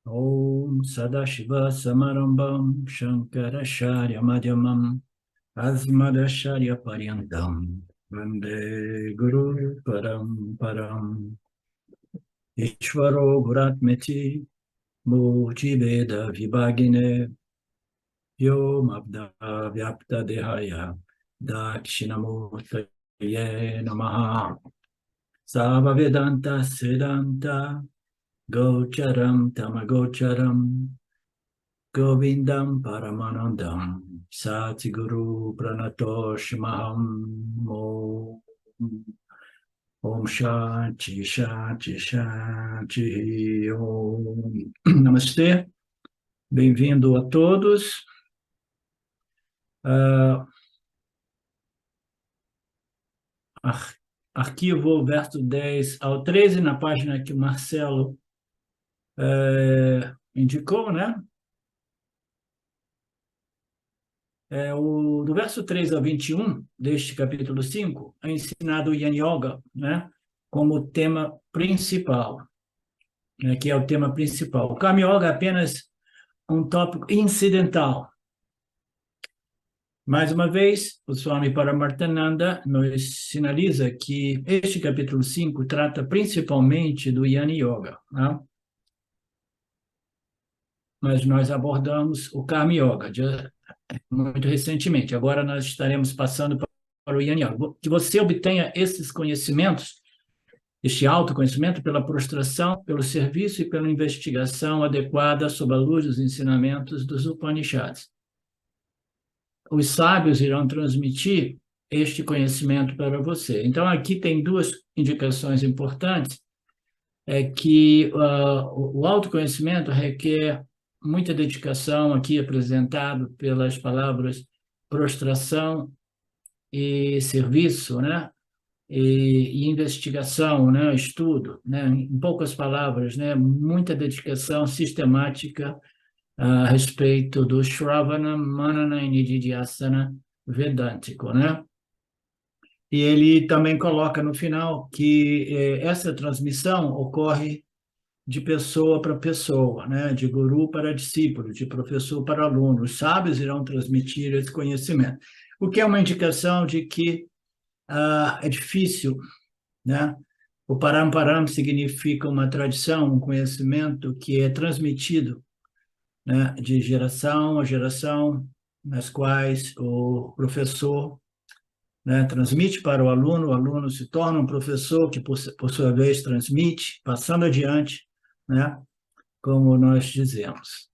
Om Sadashiva Samarambam Shankaracharya Madhyamam Asmadacharya Paryantam Vande Guru Paramparam Ishvaro Guratmeti Murti Veda Vibhagine Yom Abda Vyapta Dehaya Dakshinamurtaye Namaha Sava Vedanta Siddhanta Gocharam Tamagocharam Govindam Paramanandam Satiguru Pranatosh Maham Om Shanti Shanti Shanti Om Namastê, bem-vindo a todos. Arquivo verso 10 ao 13, na página que o Marcelo indicou, né? Do verso 3 ao 21 deste capítulo 5, é ensinado o Yan Yoga, né? Como tema principal, né? Que é o tema principal. O Karma Yoga é apenas um tópico incidental. Mais uma vez, o Swami Paramarthananda nos sinaliza que este capítulo 5 trata principalmente do Yan Yoga, né? Mas nós abordamos o Karma Yoga muito recentemente. Agora nós estaremos passando para o Yan Yoga. Que você obtenha esses conhecimentos, este autoconhecimento, pela prostração, pelo serviço e pela investigação adequada sob a luz dos ensinamentos dos Upanishads. Os sábios irão transmitir este conhecimento para você. Então, aqui tem duas indicações importantes, que o autoconhecimento requer muita dedicação, aqui apresentado pelas palavras prostração e serviço, né? E investigação, né? Estudo, né? Em poucas palavras, né? Muita dedicação sistemática a respeito do Shravana, Manana e Nididhyasana vedântico, né? E ele também coloca no final que essa transmissão ocorre de pessoa para pessoa, né? De guru para discípulo, de professor para aluno. Os sábios irão transmitir esse conhecimento, o que é uma indicação de que é difícil, né? O paramparam significa uma tradição, um conhecimento que é transmitido, né, de geração a geração, nas quais o professor, né, transmite para o aluno se torna um professor que, por sua vez, transmite, passando adiante, né, como nós dizemos.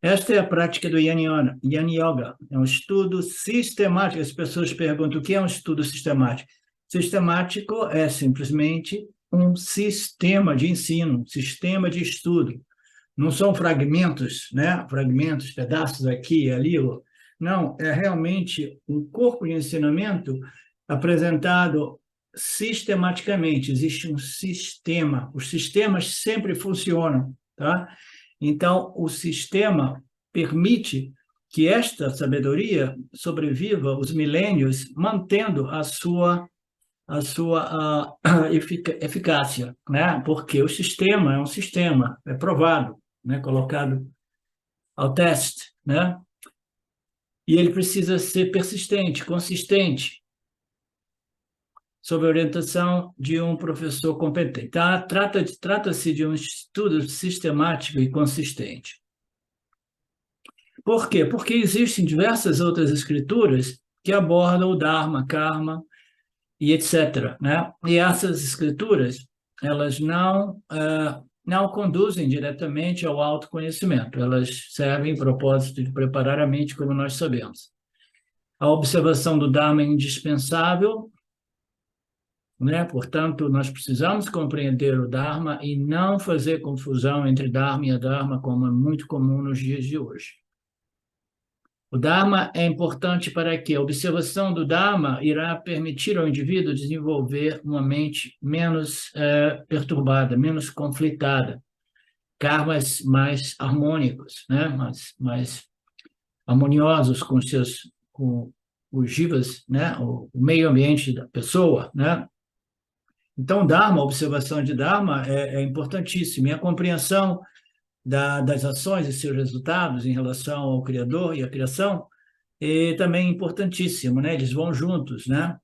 Esta é a prática do Yan Yoga, é um estudo sistemático. As pessoas perguntam o que é um estudo sistemático. Sistemático é simplesmente um sistema de ensino, um sistema de estudo. Não são fragmentos, né? Fragmentos, pedaços aqui e ali. Não, é realmente um corpo de ensinamento apresentado sistematicamente. Existe um sistema. Os sistemas sempre funcionam, tá? Então, o sistema permite que esta sabedoria sobreviva os milênios, mantendo a sua eficácia, né? Porque o sistema é um sistema, é provado, né? Colocado ao teste, né? E ele precisa ser persistente, consistente, sob a orientação de um professor competente. Tá? Trata-se de um estudo sistemático e consistente. Por quê? Porque existem diversas outras escrituras que abordam o Dharma, Karma e etc., né? E essas escrituras, elas não conduzem diretamente ao autoconhecimento, elas servem propósito de preparar a mente, como nós sabemos. A observação do Dharma é indispensável, né? Portanto, nós precisamos compreender o Dharma e não fazer confusão entre Dharma e Adharma, como é muito comum nos dias de hoje. O Dharma é importante para que a observação do Dharma irá permitir ao indivíduo desenvolver uma mente menos perturbada, menos conflitada, karmas mais harmônicos, né? mais harmoniosos com os jivas, né? O meio ambiente da pessoa, né? Então, Dharma, a observação de Dharma é importantíssima. E a compreensão das ações e seus resultados em relação ao Criador e à criação é também importantíssimo, né? Eles vão juntos, né?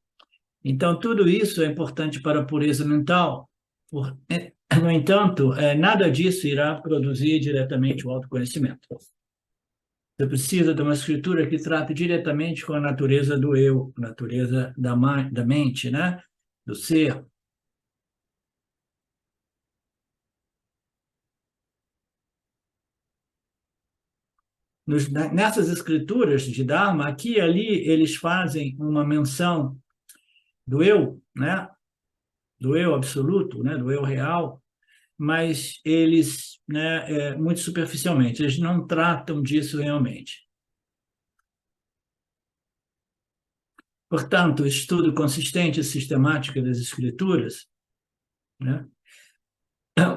Então, tudo isso é importante para a pureza mental. No entanto, nada disso irá produzir diretamente o autoconhecimento. Você precisa de uma escritura que trate diretamente com a natureza do eu, a natureza da mente, né? Do ser. Nessas escrituras de Dharma, aqui e ali, eles fazem uma menção do eu, né? Do eu absoluto, né? Do eu real, mas eles, né, muito superficialmente, eles não tratam disso realmente. Portanto, o estudo consistente e sistemático das escrituras, né?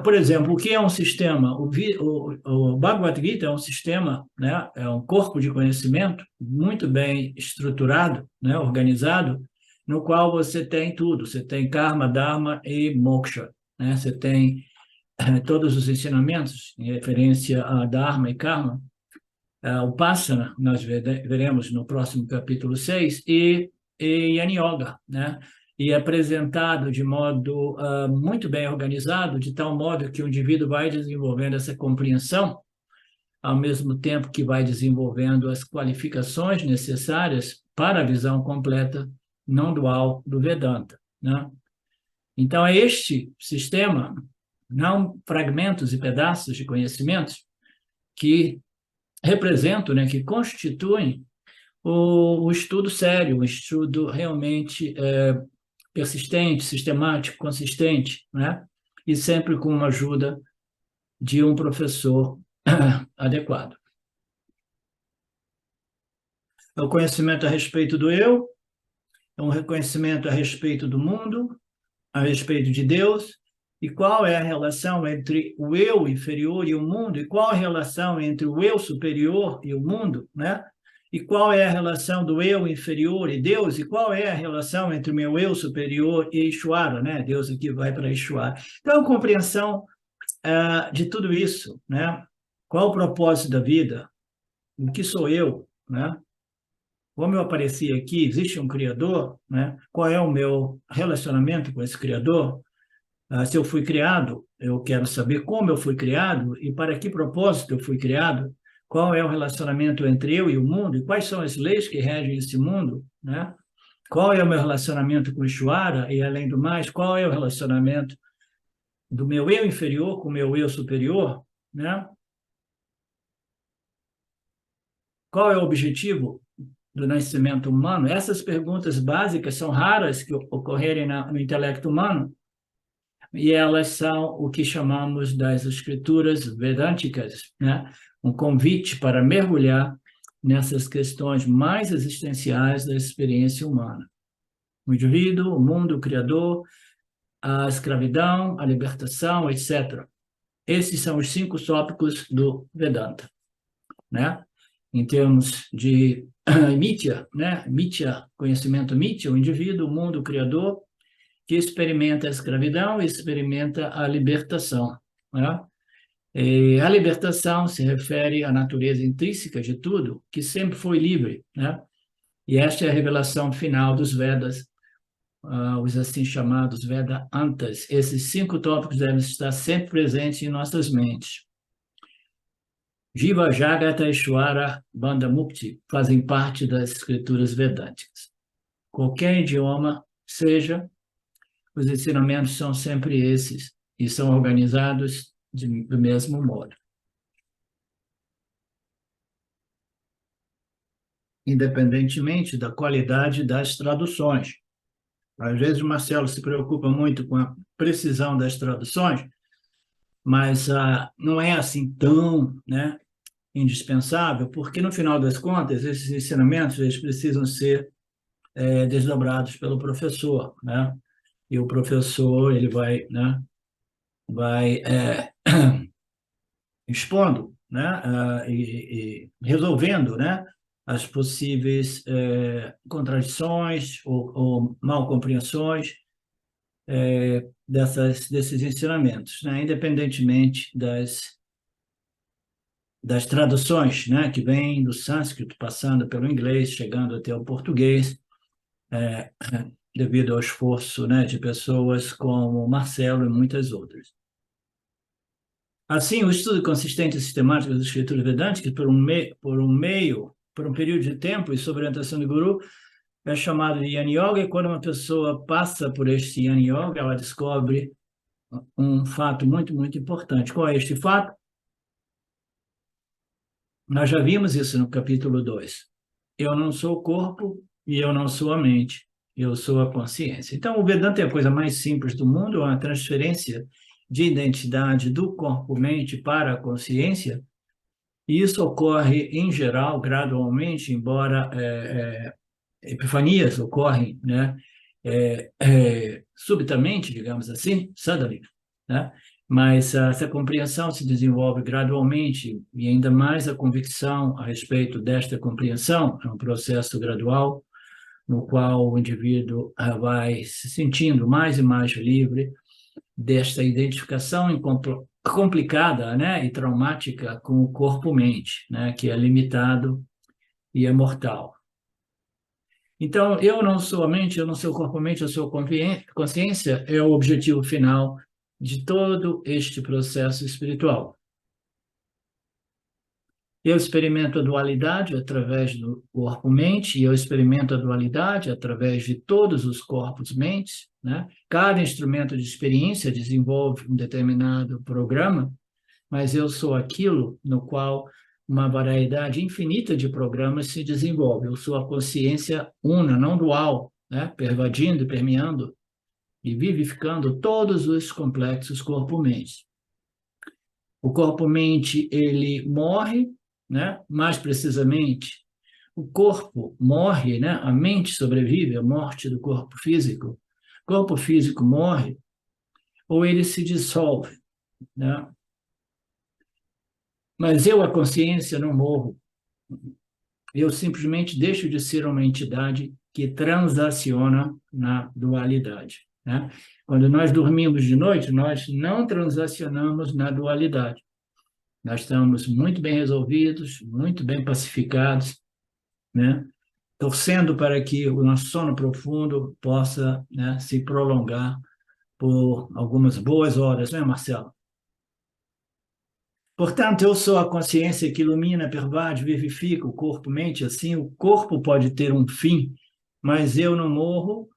Por exemplo, o que é um sistema? O Bhagavad Gita é um sistema, né? É um corpo de conhecimento muito bem estruturado, né? Organizado, no qual você tem tudo. Você tem karma, dharma e moksha, né? Você tem todos os ensinamentos em referência a dharma e karma. O Passana, nós veremos no próximo capítulo 6, e Yana Yoga, né? E apresentado de modo muito bem organizado, de tal modo que o indivíduo vai desenvolvendo essa compreensão, ao mesmo tempo que vai desenvolvendo as qualificações necessárias para a visão completa, não dual, do Vedanta, né? Então, é este sistema, não fragmentos e pedaços de conhecimentos, que representam, né, que constituem o estudo sério, o estudo realmente persistente, sistemático, consistente, né? E sempre com uma ajuda de um professor adequado. É o conhecimento a respeito do eu, é um reconhecimento a respeito do mundo, a respeito de Deus, e qual é a relação entre o eu inferior e o mundo, e qual a relação entre o eu superior e o mundo, né? E qual é a relação do eu inferior e Deus, e qual é a relação entre o meu eu superior e Ishvara, né? Deus aqui vai para Ishvara. Então, a compreensão de tudo isso, né? Qual o propósito da vida? O que sou eu, né? Como eu apareci aqui, existe um Criador, né? Qual é o meu relacionamento com esse Criador? Se eu fui criado, eu quero saber como eu fui criado e para que propósito eu fui criado, qual é o relacionamento entre eu e o mundo e quais são as leis que regem esse mundo, né? Qual é o meu relacionamento com o Ishvara e, além do mais, qual é o relacionamento do meu eu inferior com o meu eu superior, né? Qual é o objetivo do nascimento humano? Essas perguntas básicas são raras que ocorrerem no intelecto humano, e elas são o que chamamos das escrituras vedânticas, né? Um convite para mergulhar nessas questões mais existenciais da experiência humana. O indivíduo, o mundo, o Criador, a escravidão, a libertação, etc. Esses são os 5 tópicos do Vedanta, né? Em termos de Mitya, né? Mitya, conhecimento Mitya, o indivíduo, o mundo, o Criador, que experimenta a escravidão e experimenta a libertação, né? E a libertação se refere à natureza intrínseca de tudo, que sempre foi livre, né? E esta é a revelação final dos Vedas, os assim chamados Vedantas. Esses 5 tópicos devem estar sempre presentes em nossas mentes. Jiva, Jagata, Ishvara, Bandha, Mukti fazem parte das escrituras vedânticas. Qualquer idioma seja, os ensinamentos são sempre esses e são organizados do mesmo modo. Independentemente da qualidade das traduções. Às vezes o Marcelo se preocupa muito com a precisão das traduções, mas não é assim tão, né, indispensável, porque no final das contas esses ensinamentos eles precisam ser desdobrados pelo professor, né? E o professor ele vai, né, vai expondo, né, e resolvendo, né, as possíveis contradições ou mal compreensões desses ensinamentos, né? Independentemente das traduções, né? Que vêm do sânscrito, passando pelo inglês, chegando até o português, é, devido ao esforço, né, de pessoas como Marcelo e muitas outras. Assim, o estudo consistente e sistemático das escrituras vedânticas por um período de tempo e sob orientação do Guru é chamado de Jnana Yoga, e quando uma pessoa passa por este Jnana Yoga, ela descobre um fato muito, muito importante. Qual é este fato? Nós já vimos isso no capítulo 2. Eu não sou o corpo e eu não sou a mente, eu sou a consciência. Então, o Vedanta é a coisa mais simples do mundo, é uma transferência de identidade do corpo-mente para a consciência, e isso ocorre, em geral, gradualmente, embora epifanias ocorrem, né, subitamente, digamos assim, suddenly, né? Mas essa compreensão se desenvolve gradualmente e ainda mais a convicção a respeito desta compreensão é um processo gradual no qual o indivíduo vai se sentindo mais e mais livre desta identificação complicada, né, e traumática com o corpo-mente, né, que é limitado e é mortal. Então, eu não sou a mente, eu não sou o corpo-mente, eu sou a consciência, é o objetivo final de todo este processo espiritual. Eu experimento a dualidade através do corpo-mente, e eu experimento a dualidade através de todos os corpos-mentes, né? Cada instrumento de experiência desenvolve um determinado programa, mas eu sou aquilo no qual uma variedade infinita de programas se desenvolve. Eu sou a consciência una, não dual, né? Pervadindo e permeando e vivificando todos os complexos corpo-mente. O corpo-mente, ele morre, né? Mais precisamente, o corpo morre, né? A mente sobrevive à morte do corpo físico. O corpo físico morre ou ele se dissolve, né? Mas eu, a consciência, não morro. Eu simplesmente deixo de ser uma entidade que transaciona na dualidade, né? Quando nós dormimos de noite, nós não transacionamos na dualidade. Nós estamos muito bem resolvidos, muito bem pacificados, né? Torcendo para que o nosso sono profundo possa, né, se prolongar por algumas boas horas, né, Marcelo? Portanto, eu sou a consciência que ilumina, pervade, vivifica o corpo, mente, assim, o corpo pode ter um fim, mas eu não morro,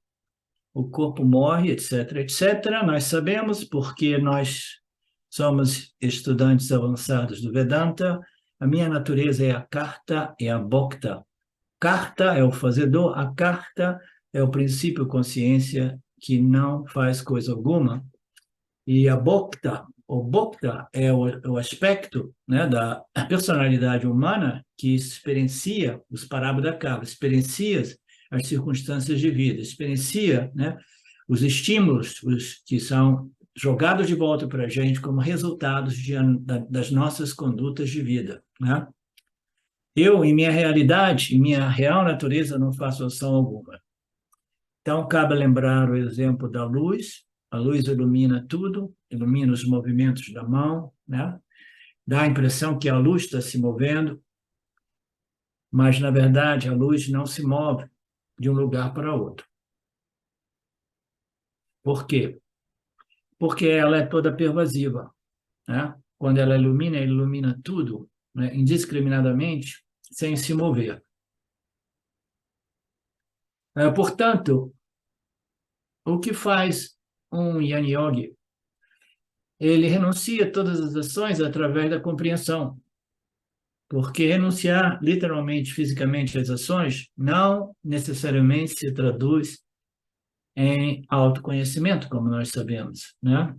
o corpo morre, etc, etc. Nós sabemos porque nós somos estudantes avançados do Vedanta. A minha natureza é a Karta e a Bhokta. Karta é o fazedor, a Karta é o princípio consciência que não faz coisa alguma. E a Bhokta, o Bhokta é o aspecto, né, da personalidade humana que experiencia os parabodhakava, experiencia as circunstâncias de vida, experiencia, né, os estímulos que são jogados de volta para a gente como resultados das nossas condutas de vida, né? Eu, em minha realidade, em minha real natureza, não faço ação alguma. Então, cabe lembrar o exemplo da luz. A luz ilumina tudo, ilumina os movimentos da mão, né? Dá a impressão que a luz está se movendo, mas, na verdade, a luz não se move de um lugar para outro. Por quê? Porque ela é toda pervasiva, né? Quando ela ilumina tudo, né, indiscriminadamente, sem se mover. Portanto, o que faz um Jnana Yogi? Ele renuncia a todas as ações através da compreensão, porque renunciar literalmente, fisicamente às ações não necessariamente se traduz em autoconhecimento, como nós sabemos, né?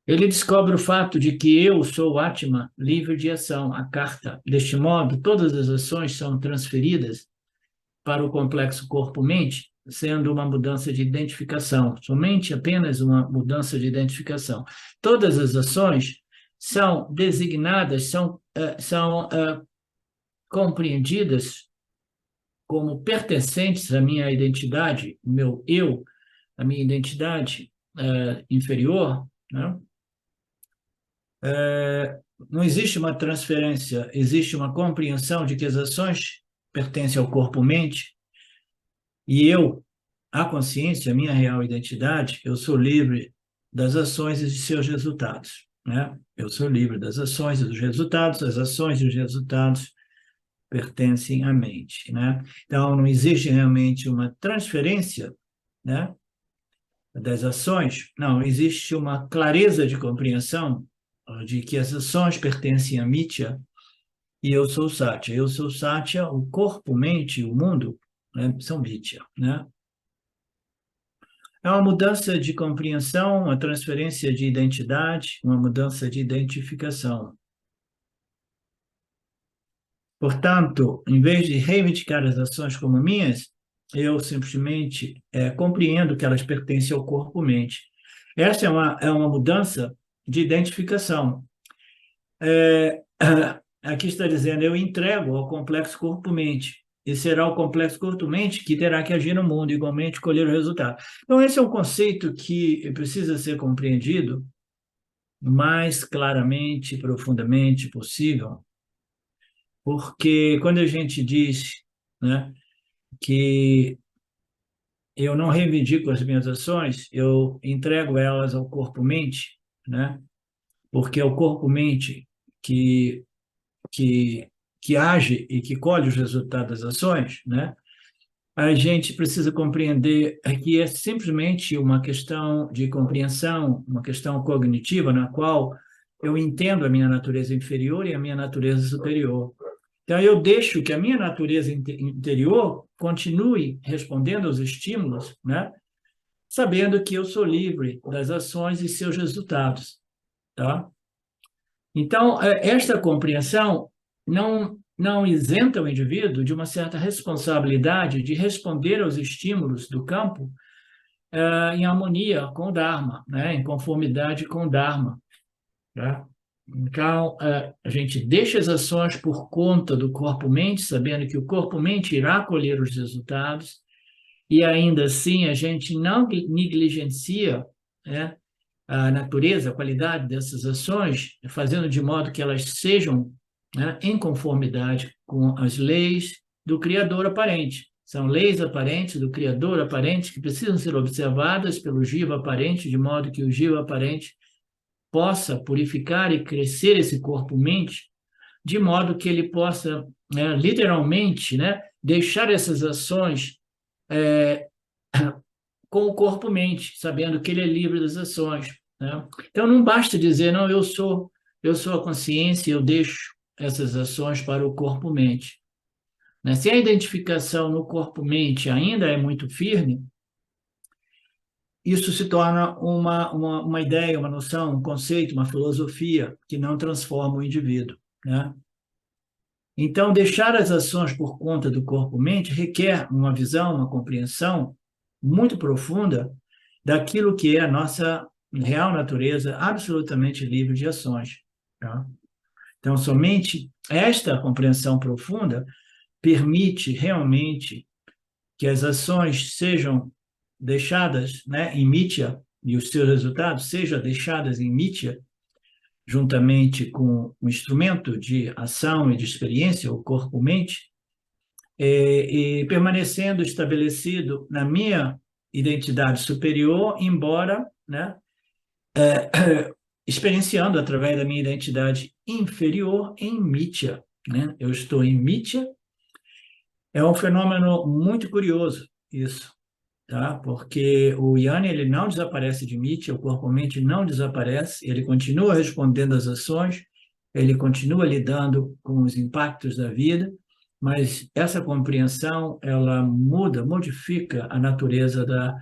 Ele descobre o fato de que eu sou o Atma, livre de ação, a Karta. Deste modo, todas as ações são transferidas para o complexo corpo-mente, sendo uma mudança de identificação, somente apenas uma mudança de identificação. Todas as ações são designadas, são compreendidas como pertencentes à minha identidade, o meu eu, a minha identidade inferior, né? Não existe uma transferência, existe uma compreensão de que as ações pertencem ao corpo-mente e eu, a consciência, a minha real identidade, eu sou livre das ações e de seus resultados, né? Eu sou livre das ações e dos resultados, as ações e os resultados pertencem à mente, né? Então, não existe realmente uma transferência, né, das ações, não, existe uma clareza de compreensão de que as ações pertencem à Mitya e eu sou Satya. Eu sou Satya, o corpo, mente, o mundo, né, são Mitya, né? É uma mudança de compreensão, uma transferência de identidade, uma mudança de identificação. Portanto, em vez de reivindicar as ações como minhas, eu simplesmente compreendo que elas pertencem ao corpo-mente. Essa é uma mudança de identificação. Aqui está dizendo, eu entrego ao complexo corpo-mente, e será o complexo corpo-mente que terá que agir no mundo, igualmente colher o resultado. Então, esse é um conceito que precisa ser compreendido o mais claramente, profundamente possível, porque quando a gente diz, né, que eu não reivindico as minhas ações, eu entrego elas ao corpo-mente, né, porque é o corpo-mente que, que, que age e que colhe os resultados das ações, né, a gente precisa compreender que é simplesmente uma questão de compreensão, uma questão cognitiva, na qual eu entendo a minha natureza inferior e a minha natureza superior. Então, eu deixo que a minha natureza interior continue respondendo aos estímulos, né? Sabendo que eu sou livre das ações e seus resultados, tá? Então, esta compreensão não isenta o indivíduo de uma certa responsabilidade de responder aos estímulos do campo em harmonia com o Dharma, né? Em conformidade com o Dharma, tá? Então, a gente deixa as ações por conta do corpo-mente, sabendo que o corpo-mente irá colher os resultados, e ainda assim a gente não negligencia, né, a natureza, a qualidade dessas ações, fazendo de modo que elas sejam, né, em conformidade com as leis do Criador aparente. São leis aparentes do Criador aparente que precisam ser observadas pelo Jiva aparente, de modo que o Jiva aparente possa purificar e crescer esse corpo-mente, de modo que ele possa, né, literalmente, né, deixar essas ações com o corpo-mente, sabendo que ele é livre das ações, né? Então, não basta dizer, não, eu sou a consciência, eu deixo essas ações para o corpo-mente, né? Se a identificação no corpo-mente ainda é muito firme, isso se torna uma ideia, uma noção, um conceito, uma filosofia que não transforma o indivíduo, né? Então, deixar as ações por conta do corpo-mente requer uma visão, uma compreensão muito profunda daquilo que é a nossa real natureza, absolutamente livre de ações, tá? Então, somente esta compreensão profunda permite realmente que as ações sejam deixadas, né, em Mitya, e os seus resultados sejam deixadas em Mitya, juntamente com o instrumento de ação e de experiência, o corpo-mente, e permanecendo estabelecido na minha identidade superior, embora, né, experienciando através da minha identidade inferior em Mitya, né? Eu estou em Mitya, é um fenômeno muito curioso isso, tá? Porque o Yanni, ele não desaparece de Mitya, o corpo-mente não desaparece, ele continua respondendo às ações, ele continua lidando com os impactos da vida, mas essa compreensão, ela muda, modifica a natureza da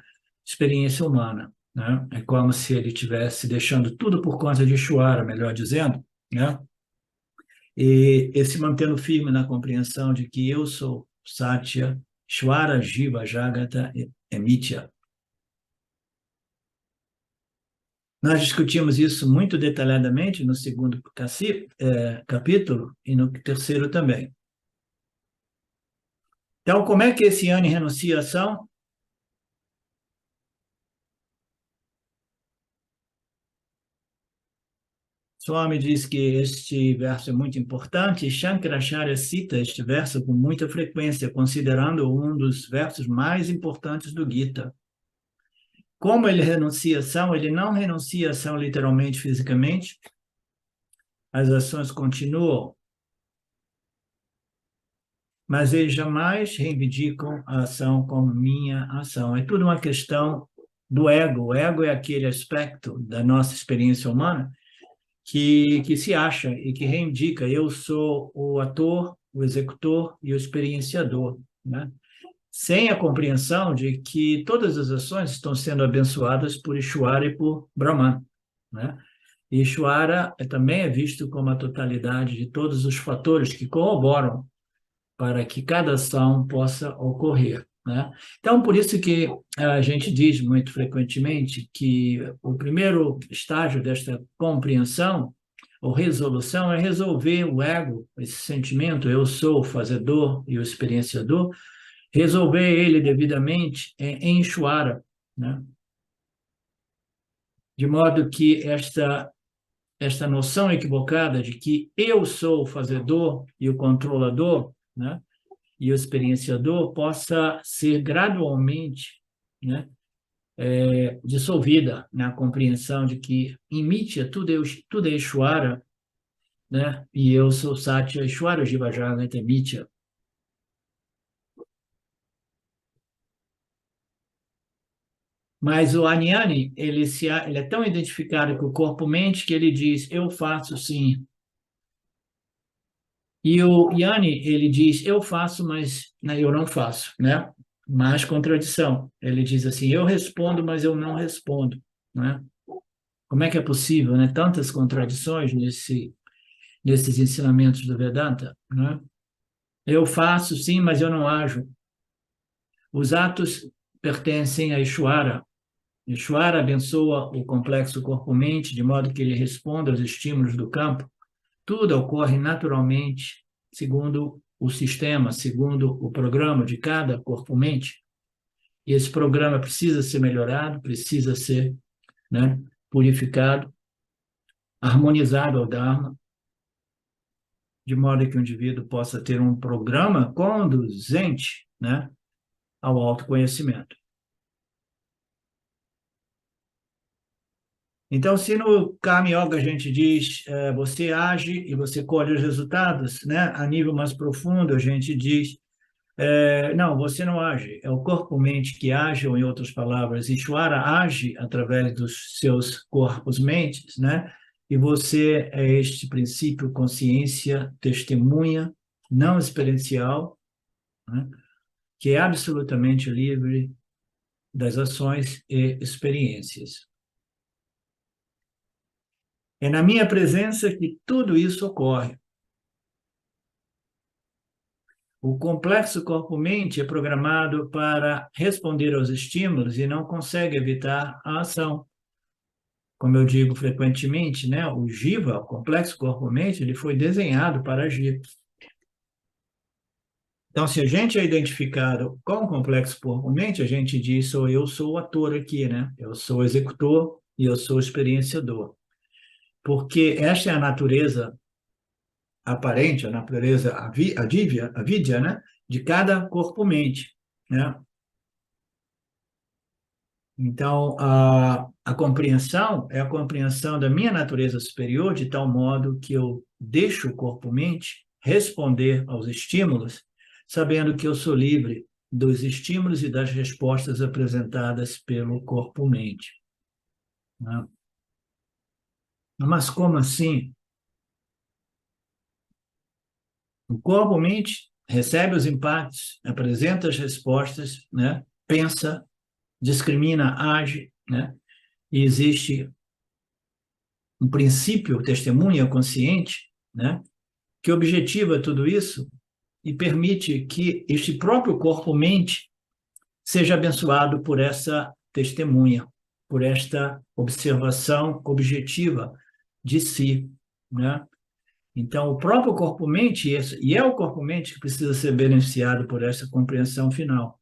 experiência humana, né? É como se ele estivesse deixando tudo por conta de Ishvara, melhor dizendo, né? E se mantendo firme na compreensão de que eu sou Satya, Ishvara, Jiva, Jagata e Mitya. Nós discutimos isso muito detalhadamente no segundo capítulo e no terceiro também. Então, como é que esse Yanni renuncia a ação? Swami diz que este verso é muito importante e Shankaracharya cita este verso com muita frequência, considerando um dos versos mais importantes do Gita. Como ele renuncia a ação? Ele não renuncia a ação literalmente, fisicamente. As ações continuam, mas eles jamais reivindicam a ação como minha ação. É tudo uma questão do ego. O ego é aquele aspecto da nossa experiência humana que se acha e que reivindica: eu sou o ator, o executor e o experienciador, né? Sem a compreensão de que todas as ações estão sendo abençoadas por Ishvara e por Brahman, né? E Ishvara também é visto como a totalidade de todos os fatores que corroboram para que cada ação possa ocorrer, né? Então, por isso que a gente diz muito frequentemente que o primeiro estágio desta compreensão ou resolução é resolver o ego, esse sentimento, eu sou o fazedor e o experienciador, resolver ele devidamente em Ishvara, né? De modo que esta noção equivocada de que eu sou o fazedor e o controlador, né, e o experienciador possa ser gradualmente, né, dissolvida na compreensão de que em Mitya tudo é Ishvara, né, e eu sou Satya Ishvara Jivajagata Mitya. Mas o Anyani, ele é tão identificado com o corpo-mente que ele diz, eu faço sim. E o Yanni, ele diz, eu faço, mas né, eu não faço, né? Mais contradição. Ele diz assim, eu respondo, mas eu não respondo, né? Como é que é possível, né? Tantas contradições nesses ensinamentos do Vedanta, né? Eu faço sim, mas eu não ajo. Os atos pertencem a Ishvara. Ishvara abençoa o complexo corpo-mente de modo que ele responda aos estímulos do campo. Tudo ocorre naturalmente, segundo o sistema, segundo o programa de cada corpo-mente. E esse programa precisa ser melhorado, precisa ser, né, purificado, harmonizado ao Dharma, de modo que o indivíduo possa ter um programa conduzente, né, ao autoconhecimento. Então, se no Karma Yoga a gente diz você age e você colhe os resultados, né? A nível mais profundo a gente diz não, você não age, é o corpo-mente que age, ou em outras palavras, Ishvara age através dos seus corpos-mentes, né? E você é este princípio consciência, testemunha, não experiencial, né? Que é absolutamente livre das ações e experiências. É na minha presença que tudo isso ocorre. O complexo corpo-mente é programado para responder aos estímulos e não consegue evitar a ação. Como eu digo frequentemente, né, o Jiva, o complexo corpo-mente, ele foi desenhado para agir. Então, se a gente é identificado com o complexo corpo-mente, a gente diz, eu sou o ator aqui, né? Eu sou o executor e eu sou o experienciador. Porque esta é a natureza aparente, a natureza avidya, né, de cada corpo-mente, né? Então, a compreensão é a compreensão da minha natureza superior, de tal modo que eu deixo o corpo-mente responder aos estímulos, sabendo que eu sou livre dos estímulos e das respostas apresentadas pelo corpo-mente, né? Mas como assim? O corpo-mente recebe os impactos, apresenta as respostas, né? Pensa, discrimina, age, né? E existe um princípio, testemunha consciente, né? Que objetiva tudo isso e permite que este próprio corpo-mente seja abençoado por essa testemunha, por esta observação objetiva de si, né? Então, o próprio corpo-mente, e é o corpo-mente que precisa ser beneficiado por essa compreensão final.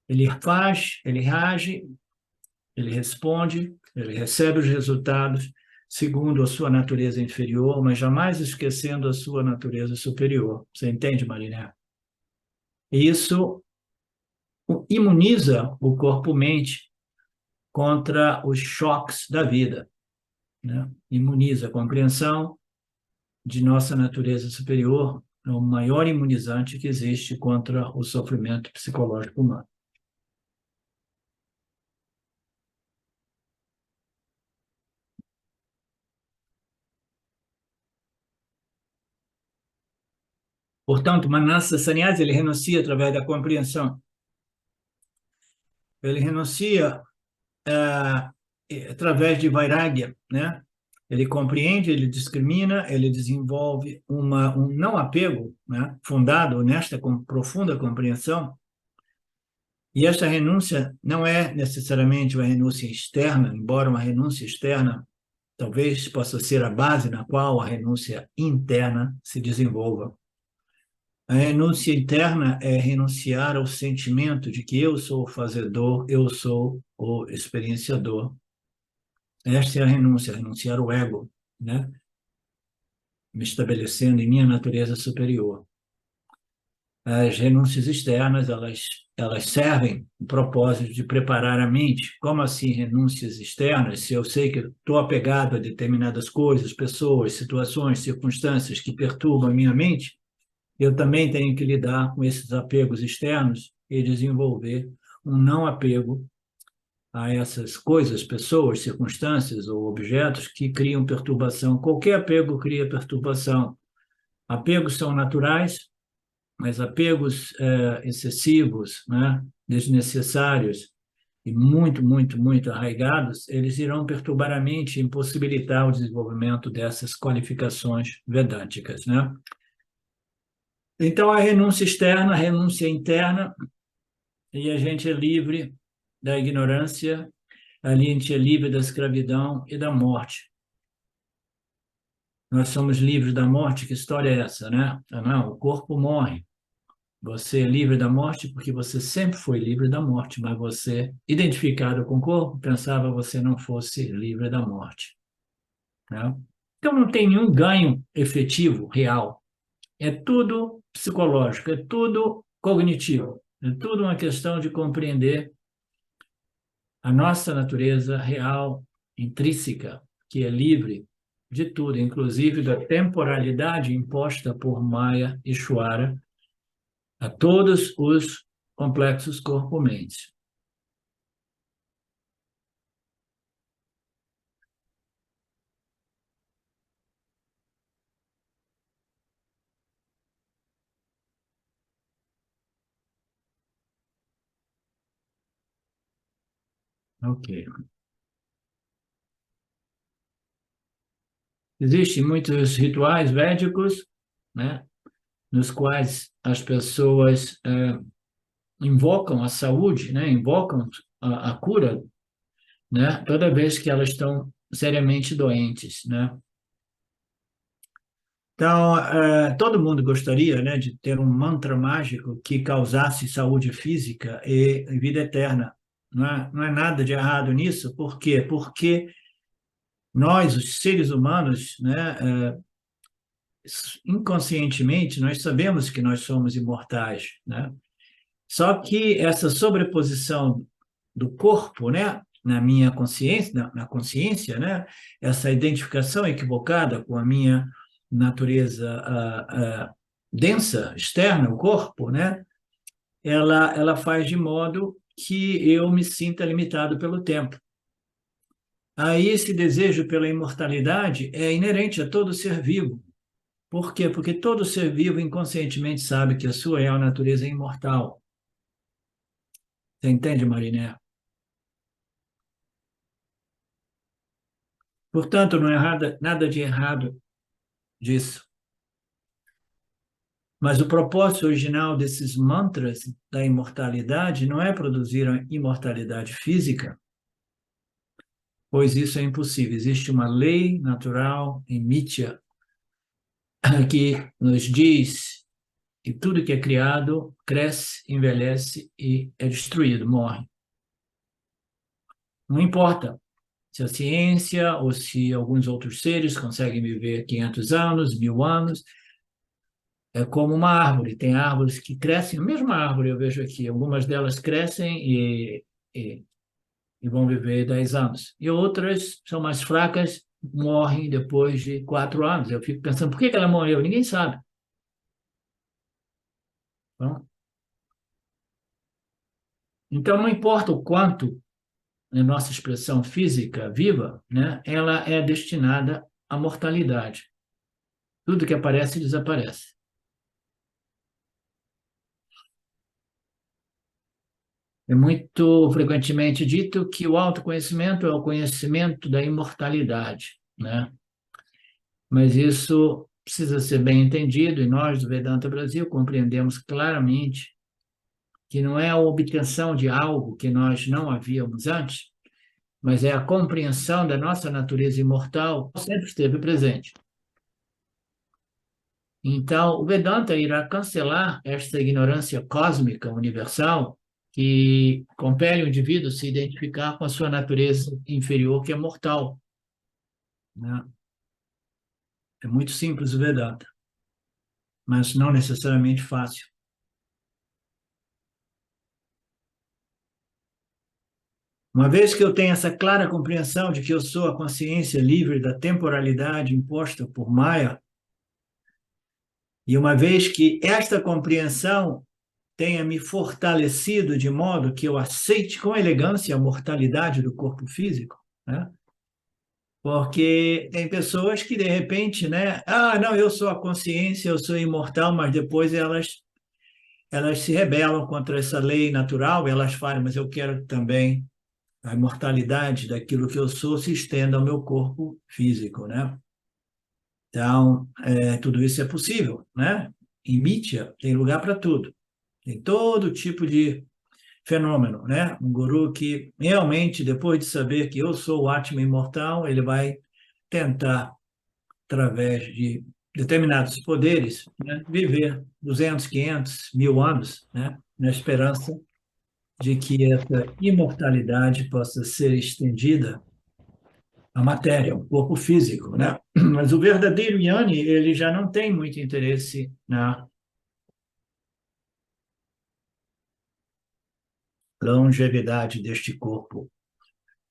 Ele faz, ele reage, ele responde, ele recebe os resultados segundo a sua natureza inferior, mas jamais esquecendo a sua natureza superior. Você entende, Mariné? Isso imuniza o corpo-mente contra os choques da vida, né? Imuniza a compreensão de nossa natureza superior, é o maior imunizante que existe contra o sofrimento psicológico humano. Portanto, Manasa Sannyasi, ele renuncia através da compreensão. Ele renuncia através de Vairagya, né? Ele compreende, ele discrimina, ele desenvolve um não apego, né? Fundado nesta profunda compreensão. E esta renúncia não é necessariamente uma renúncia externa, embora uma renúncia externa talvez possa ser a base na qual a renúncia interna se desenvolva. A renúncia interna é renunciar ao sentimento de que eu sou o fazedor, eu sou o experienciador. Esta é a renúncia, renunciar ao ego, né? Me estabelecendo em minha natureza superior. As renúncias externas, elas servem o propósito de preparar a mente. Como assim renúncias externas? Se eu sei que estou apegado a determinadas coisas, pessoas, situações, circunstâncias que perturbam a minha mente, eu também tenho que lidar com esses apegos externos e desenvolver um não apego a essas coisas, pessoas, circunstâncias ou objetos que criam perturbação. Qualquer apego cria perturbação. Apegos são naturais, mas apegos excessivos, né, desnecessários e muito arraigados, eles irão perturbar a mente e impossibilitar o desenvolvimento dessas qualificações vedânticas, né? Então, a renúncia externa, a renúncia interna, e a gente é livre da ignorância, ali a gente é livre da escravidão e da morte. Nós somos livres da morte, que história é essa, né? Não, o corpo morre. Você é livre da morte porque você sempre foi livre da morte, mas você, identificado com o corpo, pensava que você não fosse livre da morte, né? Então não tem nenhum ganho efetivo, real. É tudo psicológico, é tudo cognitivo, é tudo uma questão de compreender a nossa natureza real, intrínseca, que é livre de tudo, inclusive da temporalidade imposta por Maya e Shwara a todos os complexos corpo-mente. Ok. Existem muitos rituais védicos, né, nos quais as pessoas invocam a saúde, né, invocam a cura, né, toda vez que elas estão seriamente doentes, né? Então, todo mundo gostaria, né, de ter um mantra mágico que causasse saúde física e vida eterna. Não é nada de errado nisso. Por quê? Porque nós, os seres humanos, né, inconscientemente, nós sabemos que nós somos imortais, né? Só que essa sobreposição do corpo, né, na minha consciência, na consciência, né, essa identificação equivocada com a minha natureza densa, externa, o corpo, né, ela faz de modo que eu me sinta limitado pelo tempo. Aí esse desejo pela imortalidade é inerente a todo ser vivo. Por quê? Porque todo ser vivo inconscientemente sabe que a sua real natureza é imortal. Você entende, Mariné? Portanto, não é nada de errado disso. Mas o propósito original desses mantras da imortalidade não é produzir a imortalidade física, pois isso é impossível. Existe uma lei natural em Nietzsche que nos diz que tudo que é criado cresce, envelhece e é destruído, morre. Não importa se a ciência ou se alguns outros seres conseguem viver 500 anos, 1000 anos, é como uma árvore. Tem árvores que crescem, a mesma árvore eu vejo aqui, algumas delas crescem e, e vão viver 10 anos. E outras são mais fracas, morrem depois de 4 anos. Eu fico pensando, por que que ela morreu? Ninguém sabe. Então, então, não importa o quanto a nossa expressão física viva, né, ela é destinada à mortalidade. Tudo que aparece desaparece. É muito frequentemente dito que o autoconhecimento é o conhecimento da imortalidade, né? Mas isso precisa ser bem entendido e nós do Vedanta Brasil compreendemos claramente que não é a obtenção de algo que nós não havíamos antes, mas é a compreensão da nossa natureza imortal que sempre esteve presente. Então, o Vedanta irá cancelar esta ignorância cósmica universal que compele o indivíduo a se identificar com a sua natureza inferior, que é mortal, né? É muito simples o Vedanta, mas não necessariamente fácil. Uma vez que eu tenho essa clara compreensão de que eu sou a consciência livre da temporalidade imposta por Maya, e uma vez que esta compreensão tenha me fortalecido de modo que eu aceite com elegância a mortalidade do corpo físico, né? Porque tem pessoas que, de repente, né? Ah, não, eu sou a consciência, eu sou imortal, mas depois elas se rebelam contra essa lei natural, e elas falam, mas eu quero também a imortalidade daquilo que eu sou se estenda ao meu corpo físico, né? Então, tudo isso é possível, né? Em Mitya tem lugar para tudo. Tem todo tipo de fenômeno, né? Um guru que realmente, depois de saber que eu sou o Atma imortal, ele vai tentar, através de determinados poderes, né, viver 200, 500, 1000 anos, né? Na esperança de que essa imortalidade possa ser estendida à matéria, ao corpo físico, né? Mas o verdadeiro Yanni, ele já não tem muito interesse na longevidade deste corpo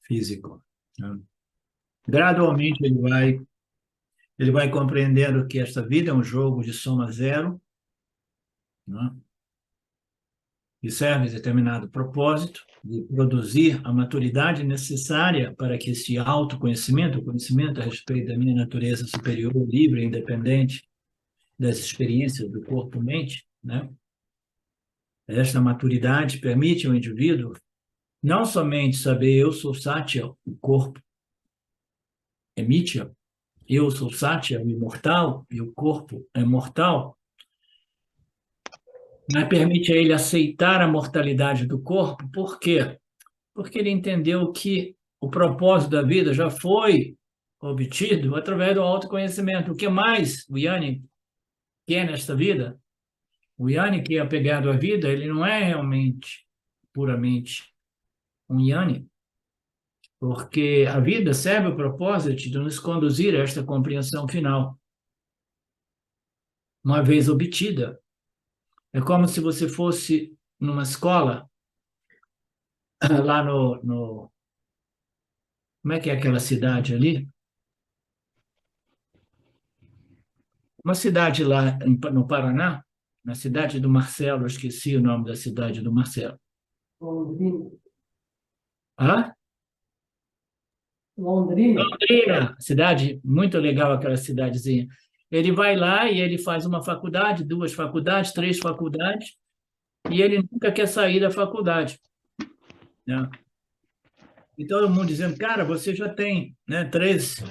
físico, né? Gradualmente ele vai compreendendo que esta vida é um jogo de soma zero, né? Que serve a determinado propósito de produzir a maturidade necessária para que esse autoconhecimento, o conhecimento a respeito da minha natureza superior, livre, independente das experiências do corpo-mente, né? Esta maturidade permite ao indivíduo não somente saber eu sou Satya, o corpo é Mitya, eu sou Satya, o imortal, e o corpo é mortal, mas permite a ele aceitar a mortalidade do corpo. Por quê? Porque ele entendeu que o propósito da vida já foi obtido através do autoconhecimento. O que mais o Yanni quer nesta vida? O Yanni que é apegado à vida, ele não é realmente, puramente um Yanni, porque a vida serve o propósito de nos conduzir a esta compreensão final. Uma vez obtida, é como se você fosse numa escola, lá como é que é aquela cidade ali? Uma cidade lá no Paraná, na cidade do Marcelo, eu esqueci o nome da cidade do Marcelo. Londrina. Hã? Londrina. Londrina, cidade muito legal aquela cidadezinha. Ele vai lá e ele faz uma faculdade, duas faculdades, três faculdades, e ele nunca quer sair da faculdade, né? E todo mundo dizendo, cara, você já tem, né, três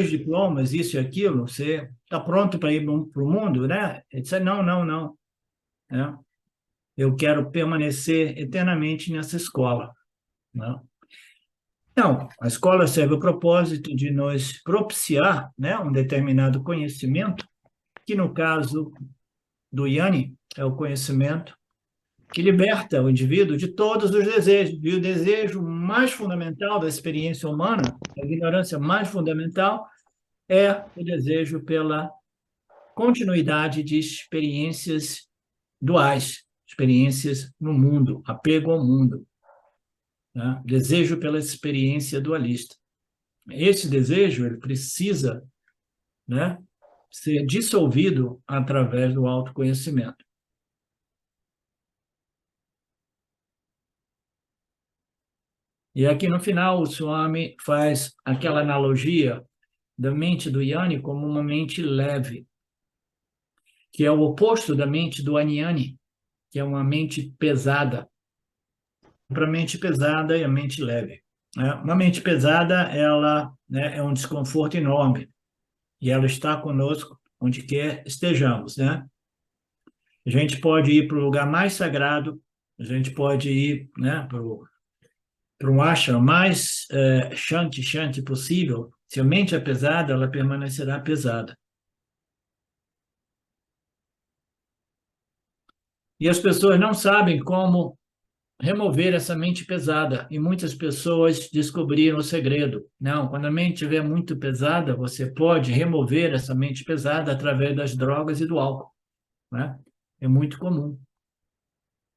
diplomas, isso e aquilo, você está pronto para ir para o mundo, né? Ele disse, não, não, não, né? Eu quero permanecer eternamente nessa escola, né? Não, a escola serve o propósito de nos propiciar, né, um determinado conhecimento, que no caso do Yanni é o conhecimento que liberta o indivíduo de todos os desejos. E o desejo mais fundamental da experiência humana, a ignorância mais fundamental, é o desejo pela continuidade de experiências duais, experiências no mundo, apego ao mundo, né? Desejo pela experiência dualista. Esse desejo ele precisa, né, ser dissolvido através do autoconhecimento. E aqui no final o Swami faz aquela analogia da mente do Yanni como uma mente leve, que é o oposto da mente do Agnani, que é uma mente pesada. Para a mente pesada e a mente leve. Uma mente pesada, ela, né, é um desconforto enorme e ela está conosco onde quer estejamos, né? A gente pode ir para o lugar mais sagrado, a gente pode ir, né, para um ashram mais shanti possível. Se a mente é pesada, ela permanecerá pesada. E as pessoas não sabem como remover essa mente pesada. E muitas pessoas descobriram o segredo. Não, quando a mente estiver muito pesada, você pode remover essa mente pesada através das drogas e do álcool, né? É muito comum,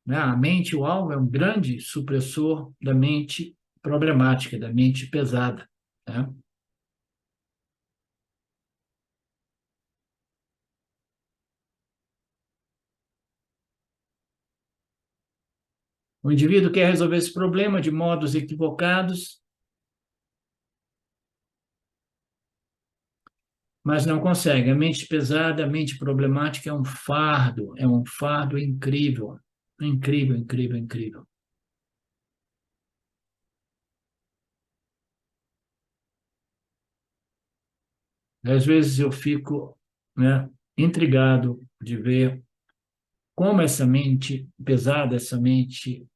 né? A mente, o álcool é um grande supressor da mente problemática, da mente pesada, né? O indivíduo quer resolver esse problema de modos equivocados, mas não consegue. A mente pesada, a mente problemática é um fardo incrível, incrível, incrível, incrível. Às vezes eu fico, né, intrigado de ver como essa mente pesada, essa mente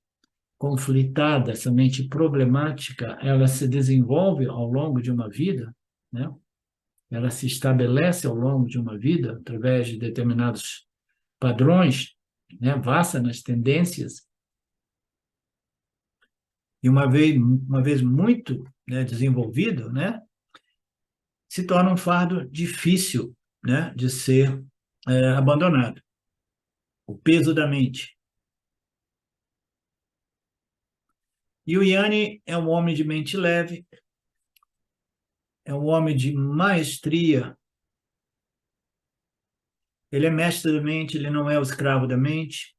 conflitada, essa mente problemática, ela se desenvolve ao longo de uma vida, né? Ela se estabelece ao longo de uma vida através de determinados padrões, né, vassanas, tendências, e uma vez muito, né, desenvolvido, né, se torna um fardo difícil, né, de ser abandonado. O peso da mente. E o Yanni é um homem de mente leve, é um homem de maestria. Ele é mestre da mente, ele não é o escravo da mente.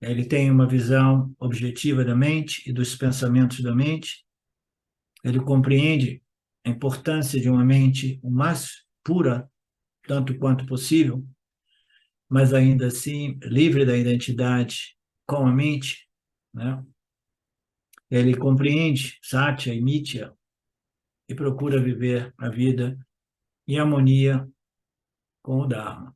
Ele tem uma visão objetiva da mente e dos pensamentos da mente. Ele compreende a importância de uma mente o mais pura, tanto quanto possível, mas ainda assim livre da identidade com a mente, né? Ele compreende Satya e Mithya e procura viver a vida em harmonia com o Dharma.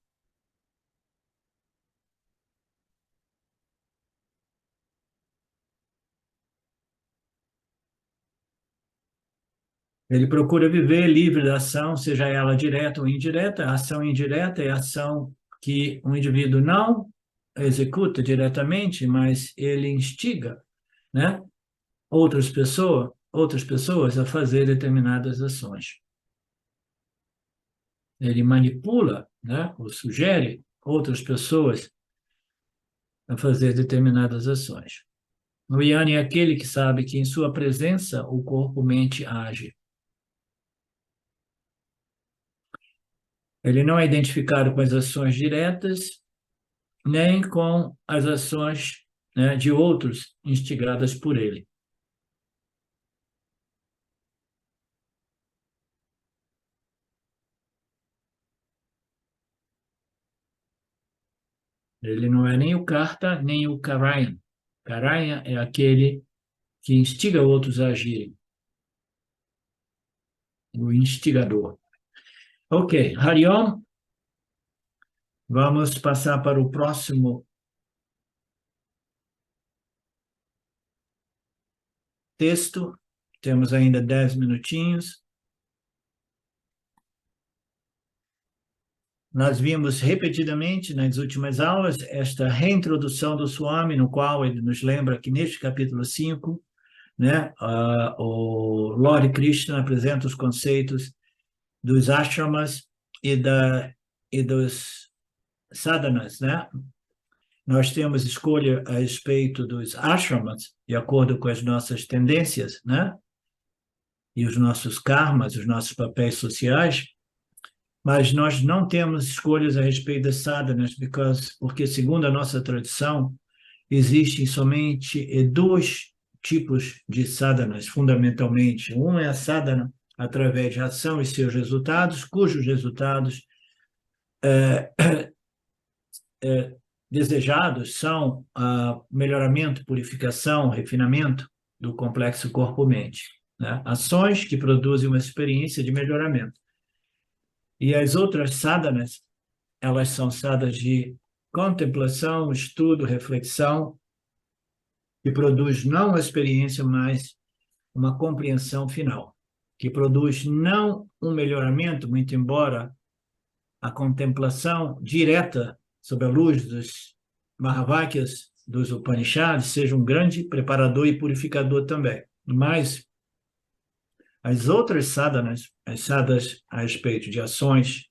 Ele procura viver livre da ação, seja ela direta ou indireta. A ação indireta é a ação que um indivíduo não executa diretamente, mas ele instiga, né, outras pessoas a fazer determinadas ações. Ele manipula, né, ou sugere outras pessoas a fazer determinadas ações. O Yanni é aquele que sabe que em sua presença o corpo-mente age. Ele não é identificado com as ações diretas, nem com as ações, né, de outros instigadas por ele. Ele não é nem o Karta, nem o Karayan. Karayan é aquele que instiga outros a agirem, o instigador. Ok, Hariom, vamos passar para o próximo texto. temos ainda 10 minutinhos. Nós vimos repetidamente nas últimas aulas esta reintrodução do Swami, no qual ele nos lembra que neste capítulo 5, né, o Lord Krishna apresenta os conceitos dos ashramas e dos sadhanas, né? Nós temos escolha a respeito dos ashramas, de acordo com as nossas tendências, né? E os nossos karmas, os nossos papéis sociais, mas nós não temos escolhas a respeito das sadhanas, porque, segundo a nossa tradição, existem somente dois tipos de sadhanas, fundamentalmente. Um é a sadhana através de ação e seus resultados, cujos resultados desejados são melhoramento, purificação, refinamento do complexo corpo-mente, né? Ações que produzem uma experiência de melhoramento. E as outras sadhanas, elas são sadhanas de contemplação, estudo, reflexão, que produz não a experiência, mas uma compreensão final, que produz não um melhoramento, muito embora a contemplação direta sob a luz dos Mahavakyas, dos Upanishads, seja um grande preparador e purificador também. Mas as outras sadhanas, as sadhanas a respeito de ações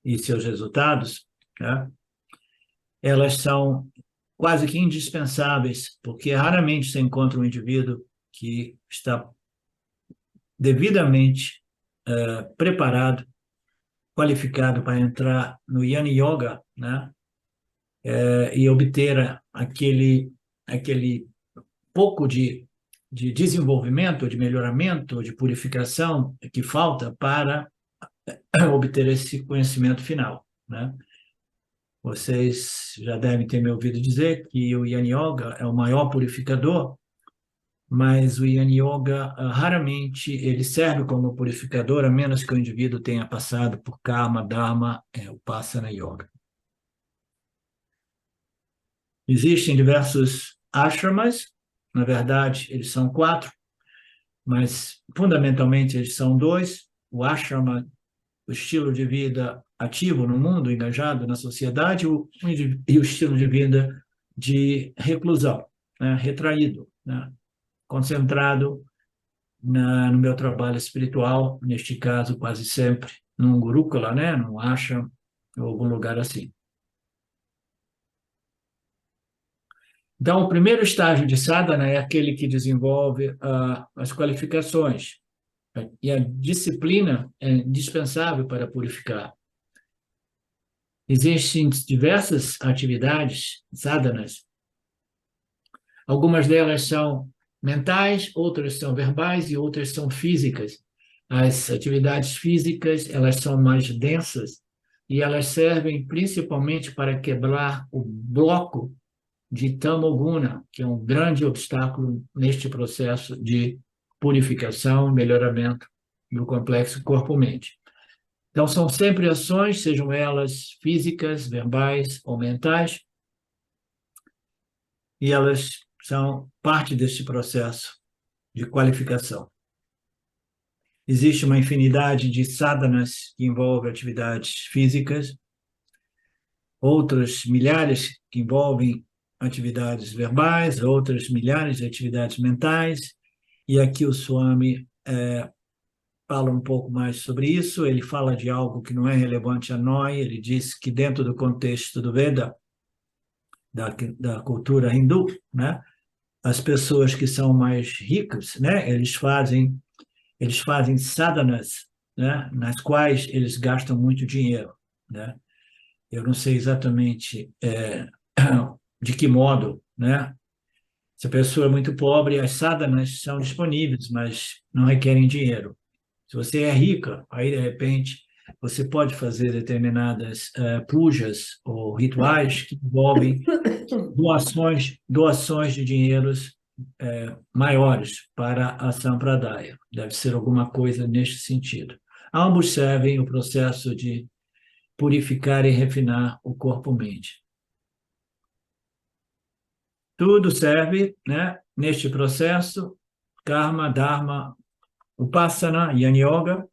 e seus resultados, né, elas são quase que indispensáveis, porque raramente se encontra um indivíduo que está devidamente preparado, qualificado para entrar no Yana Yoga, né, e obter aquele pouco de desenvolvimento, de melhoramento, de purificação que falta para obter esse conhecimento final, né? Vocês já devem ter me ouvido dizer que o Yana Yoga é o maior purificador, mas o Yana Yoga raramente ele serve como purificador, a menos que o indivíduo tenha passado por Karma, Dharma, Upasana Yoga. Existem diversos ashramas, na verdade, eles são 4, mas fundamentalmente eles são 2. O ashrama, o estilo de vida ativo no mundo, engajado na sociedade, e o estilo de vida de reclusão, né, retraído, né, concentrado no meu trabalho espiritual, neste caso, quase sempre, num gurukula, né, num ashram, ou algum lugar assim. Então, o primeiro estágio de sadhana é aquele que desenvolve as qualificações, e a disciplina é indispensável para purificar. Existem diversas atividades sadhanas. Algumas delas são mentais, outras são verbais e outras são físicas. As atividades físicas, elas são mais densas e elas servem principalmente para quebrar o bloco de tamoguna, que é um grande obstáculo neste processo de purificação, melhoramento do complexo corpo-mente. Então, são sempre ações, sejam elas físicas, verbais ou mentais, e elas são parte deste processo de qualificação. Existe uma infinidade de sadhanas que envolvem atividades físicas, outras milhares que envolvem atividades verbais, outras milhares de atividades mentais, e aqui o Swami fala um pouco mais sobre isso. Ele fala de algo que não é relevante a nós. Ele diz que dentro do contexto do Veda, da cultura hindu, né, as pessoas que são mais ricas, né, eles fazem sadhanas, né, nas quais eles gastam muito dinheiro, né? Eu não sei exatamente de que modo, né? Se a pessoa é muito pobre, as sadhanas são disponíveis, mas não requerem dinheiro. Se você é rica, aí, de repente, você pode fazer determinadas pujas ou rituais que envolvem doações de dinheiros maiores para a sampradaya. Deve ser alguma coisa neste sentido. Ambos servem o processo de purificar e refinar o corpo-mente. Tudo serve, né, neste processo Karma, Dharma, Upasana, Yani Yoga,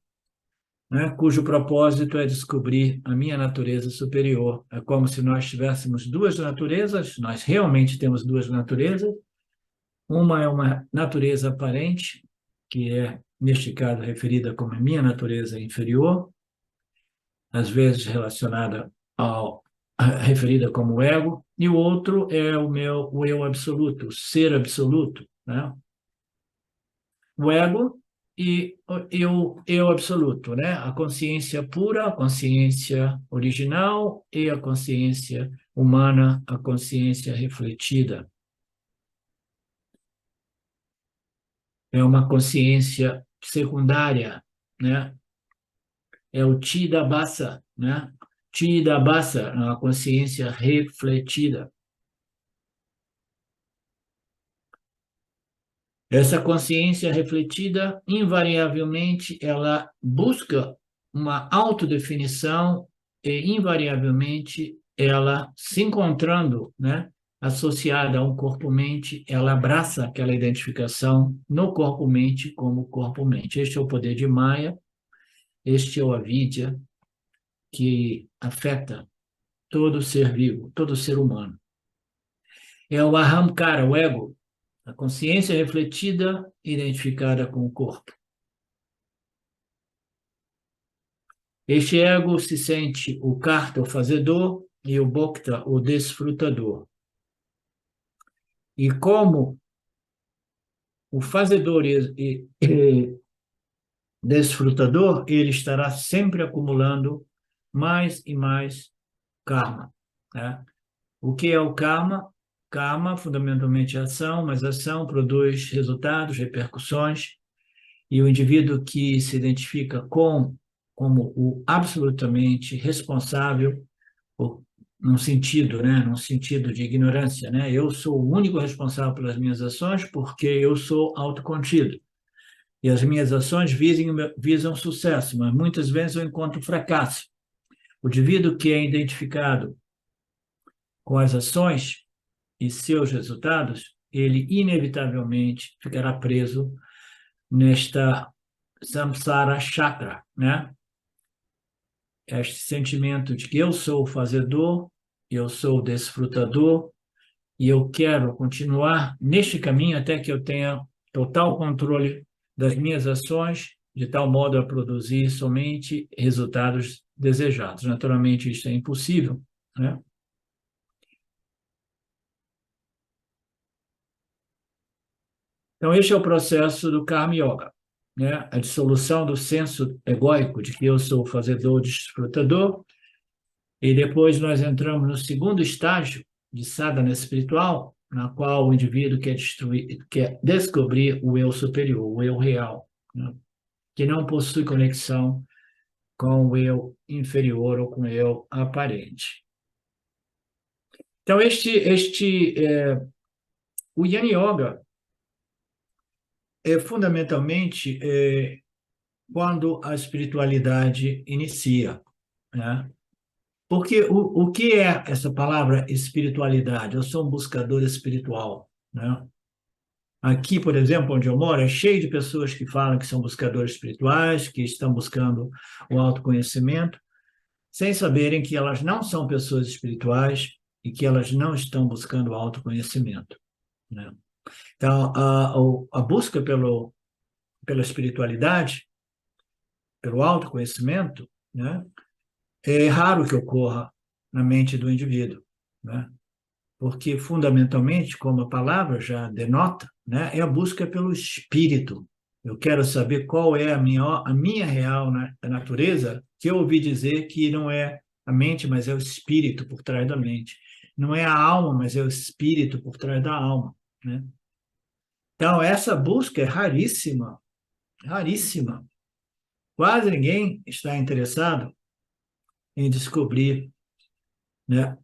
né, cujo propósito é descobrir a minha natureza superior. É como se nós tivéssemos duas naturezas, nós realmente temos duas naturezas. Uma é uma natureza aparente, que é, neste caso, referida como a minha natureza inferior, às vezes relacionada ao referida como ego, e o outro é o eu absoluto, o ser absoluto, né? O ego e o eu absoluto, né? A consciência pura, a consciência original e a consciência humana, a consciência refletida. É uma consciência secundária, né? É o Chidabhasa, né? Chidabhasa, a consciência refletida. Essa consciência refletida, invariavelmente, ela busca uma autodefinição e, invariavelmente, ela se encontrando, né, associada a um corpo-mente, ela abraça aquela identificação no corpo-mente como corpo-mente. Este é o poder de Maya, este é o avidya que afeta todo ser vivo, todo ser humano. É o ahamkara, o ego, a consciência refletida, identificada com o corpo. Este ego se sente o karta, o fazedor, e o bhokta, o desfrutador. E como o fazedor e desfrutador, ele estará sempre acumulando mais e mais karma, né? O que é o karma? Karma, fundamentalmente, é ação, mas ação produz resultados, repercussões, e o indivíduo que se identifica como o absolutamente responsável, num sentido, né, num sentido de ignorância, né? Eu sou o único responsável pelas minhas ações porque eu sou autocontido. E as minhas ações visam sucesso, mas muitas vezes eu encontro fracasso. O indivíduo que é identificado com as ações e seus resultados, ele inevitavelmente ficará preso nesta samsara chakra, né? Este sentimento de que eu sou o fazedor, eu sou o desfrutador e eu quero continuar neste caminho até que eu tenha total controle das minhas ações, de tal modo a produzir somente resultados desejados. Naturalmente, isso é impossível, né? Então, este é o processo do Karma Yoga, né? A dissolução do senso egóico de que eu sou o fazedor, desfrutador, e depois nós entramos no segundo estágio de sadhana espiritual, na qual o indivíduo quer descobrir o eu superior, o eu real, né? Que não possui conexão com o eu inferior ou com o eu aparente. Então, o Yana Yoga é fundamentalmente quando a espiritualidade inicia, né? Porque o que é essa palavra espiritualidade? Eu sou um buscador espiritual, né? Aqui, por exemplo, onde eu moro, é cheio de pessoas que falam que são buscadores espirituais, que estão buscando o autoconhecimento, sem saberem que elas não são pessoas espirituais e que elas não estão buscando o autoconhecimento, né? Então, a busca pela espiritualidade, pelo autoconhecimento, né, é raro que ocorra na mente do indivíduo, né? Porque, fundamentalmente, como a palavra já denota, né, é a busca pelo espírito. Eu quero saber qual é a minha real natureza, que eu ouvi dizer que não é a mente, mas é o espírito por trás da mente. Não é a alma, mas é o espírito por trás da alma, né? Então, essa busca é raríssima, raríssima. Quase ninguém está interessado em descobrir, né,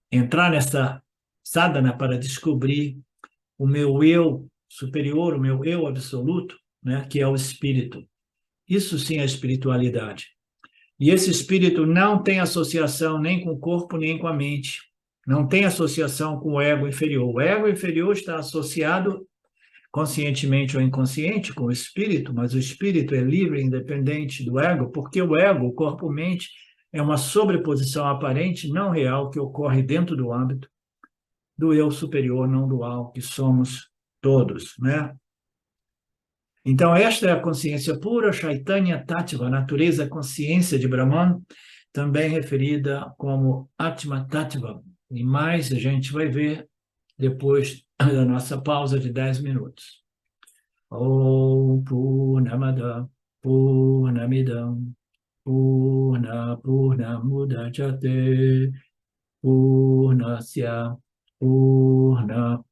entrar nessa sadhana para descobrir o meu eu superior, o meu eu absoluto, né, que é o espírito. Isso sim é espiritualidade. E esse espírito não tem associação nem com o corpo, nem com a mente. Não tem associação com o ego inferior. O ego inferior está associado conscientemente ou inconsciente com o espírito, mas o espírito é livre e independente do ego, porque o ego, o corpo-mente, é uma sobreposição aparente, não real, que ocorre dentro do âmbito do eu superior não dual, que somos todos, né? Então, esta é a consciência pura, Chaitanya Tattva, a natureza consciência de Brahman, também referida como Atma Tattva. E mais a gente vai ver depois da nossa pausa de 10 minutos. Om Purnamada Purnamidam Purnamudachyate Purnasya Purnamadaya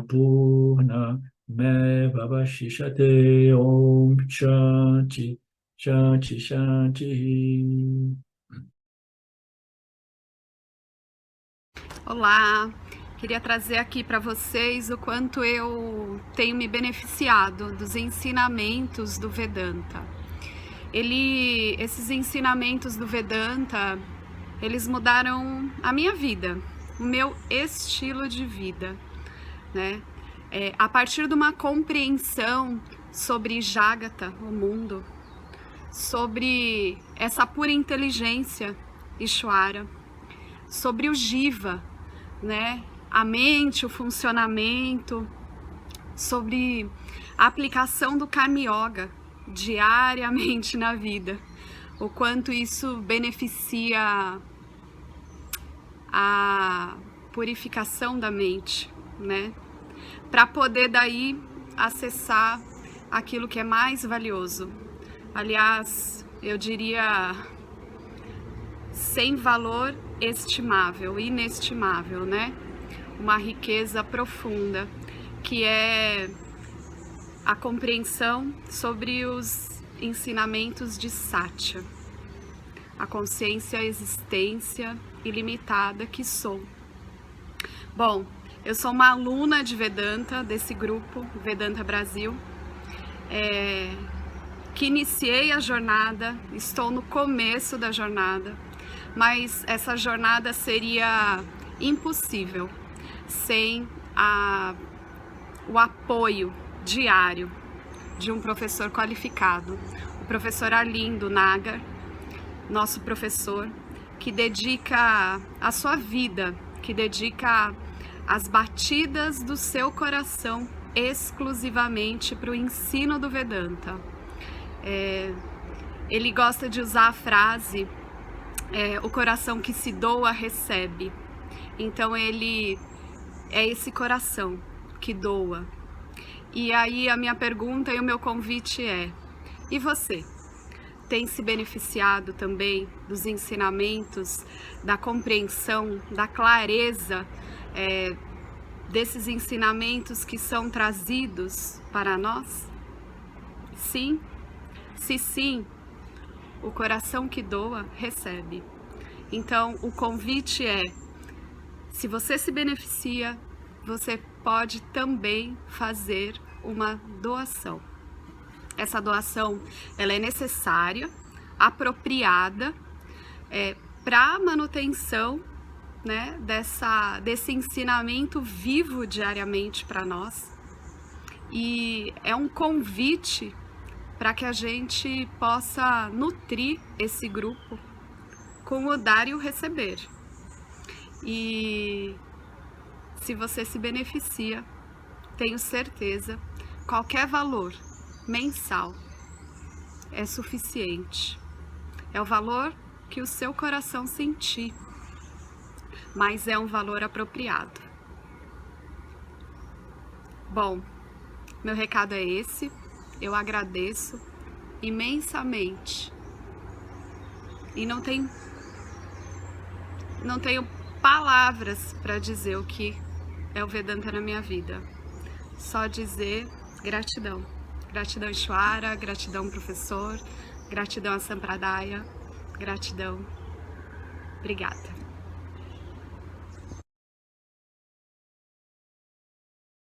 Purnamevavashishate. Om Shanti Shanti Shanti. Olá, queria trazer aqui para vocês o quanto eu tenho me beneficiado dos ensinamentos do Vedanta. Esses ensinamentos do Vedanta, eles mudaram a minha vida, o meu estilo de vida, né? A partir de uma compreensão sobre Jagata, o mundo, sobre essa pura inteligência, Ishvara, sobre o Jiva, né? A mente, o funcionamento, sobre a aplicação do Karma Yoga diariamente na vida, o quanto isso beneficia a purificação da mente, né? Para poder daí acessar aquilo que é mais valioso. Aliás, eu diria sem valor estimável, inestimável, né? Uma riqueza profunda, que é a compreensão sobre os ensinamentos de Satya, a consciência, a existência ilimitada que sou. Bom, eu sou uma aluna de Vedanta, desse grupo, Vedanta Brasil, que iniciei a jornada, estou no começo da jornada, mas essa jornada seria impossível sem o apoio diário de um professor qualificado, o professor Arlindo Nagar, nosso professor, que dedica a sua vida, que dedica as batidas do seu coração exclusivamente para o ensino do Vedanta. Ele gosta de usar a frase o coração que se doa recebe. Então ele é esse coração que doa. E aí a minha pergunta e o meu convite é: e você? Tem se beneficiado também dos ensinamentos, da compreensão, da clareza desses ensinamentos que são trazidos para nós? Sim? Se sim, o coração que doa recebe. Então o convite é: se você se beneficia, você pode também fazer uma doação. Essa doação, ela é necessária, apropriada, para a manutenção, né, desse ensinamento vivo diariamente para nós. E é um convite para que a gente possa nutrir esse grupo com o dar e o receber. E se você se beneficia, tenho certeza, qualquer valor mensal é suficiente. É o valor que o seu coração sentir, mas é um valor apropriado. Bom, meu recado é esse. Eu agradeço imensamente e não tenho palavras para dizer o que é o Vedanta na minha vida. Só dizer gratidão. Gratidão Ishvara, gratidão professor, gratidão a Sampradaya, gratidão. Obrigada.